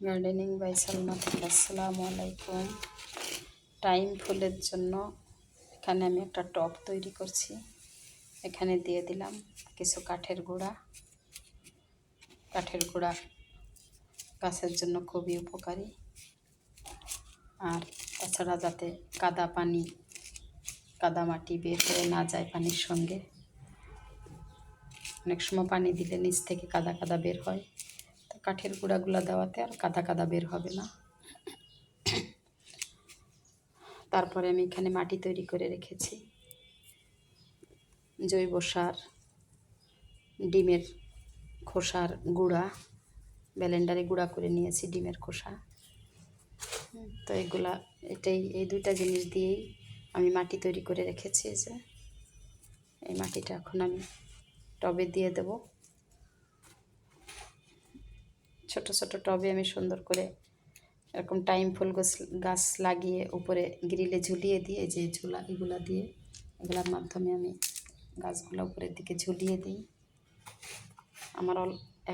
Gardening by Salma থেকে আসসালামু আলাইকুম। টাইম ফুলের জন্য এখানে আমি একটা টব তৈরি করছি। এখানে দিয়ে দিলাম কিছু কাঠের গুঁড়া। কাঠের গুঁড়া গাছের জন্য খুবই উপকারী, আর তাছাড়া যাতে কাদা পানি কাদা মাটি বের হয়ে না যায় পানির সঙ্গে। অনেক সময় পানি দিলে নিচ থেকে কাদা কাদা বের হয়, তো কাঠের গুঁড়াগুলো দেওয়াতে আর কাদা কাদা বের হবে না। তারপরে আমি এখানে মাটি তৈরি করে রেখেছি, জৈব সার, ডিমের খোসার গুঁড়া, ব্লেন্ডারে গুঁড়া করে নিয়েছি ডিমের খোসা। তো এই দুইটা জিনিস দিয়েই আমি মাটি তৈরি করে রেখেছি। যে এই মাটিটা এখন আমি টবে দিয়ে দেব। ছোট ছোট টবে আমি সুন্দর করে এরকম টাইম ফুল গাছ লাগিয়ে উপরে গ্রিলে ঝুলিয়ে দিয়ে, যে এগুলা দিয়ে এগুলোর মাধ্যমে আমি গাছগুলো উপরের দিকে ঝুলিয়ে দিই। আমার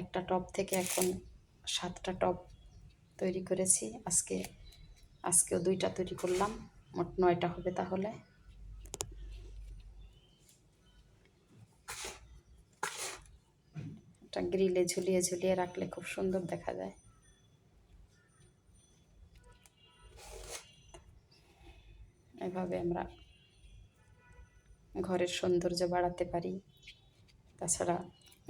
একটা টব থেকে এখন 7টা টব তৈরি করেছি। আজকেও 2টা তৈরি করলাম, মোট 9টা হবে। তাহলে এটা গ্রিলে ঝুলিয়ে ঝুলিয়ে রাখলে খুব সুন্দর দেখা যায়। এভাবে আমরা ঘরের সৌন্দর্য বাড়াতে পারি। তাছাড়া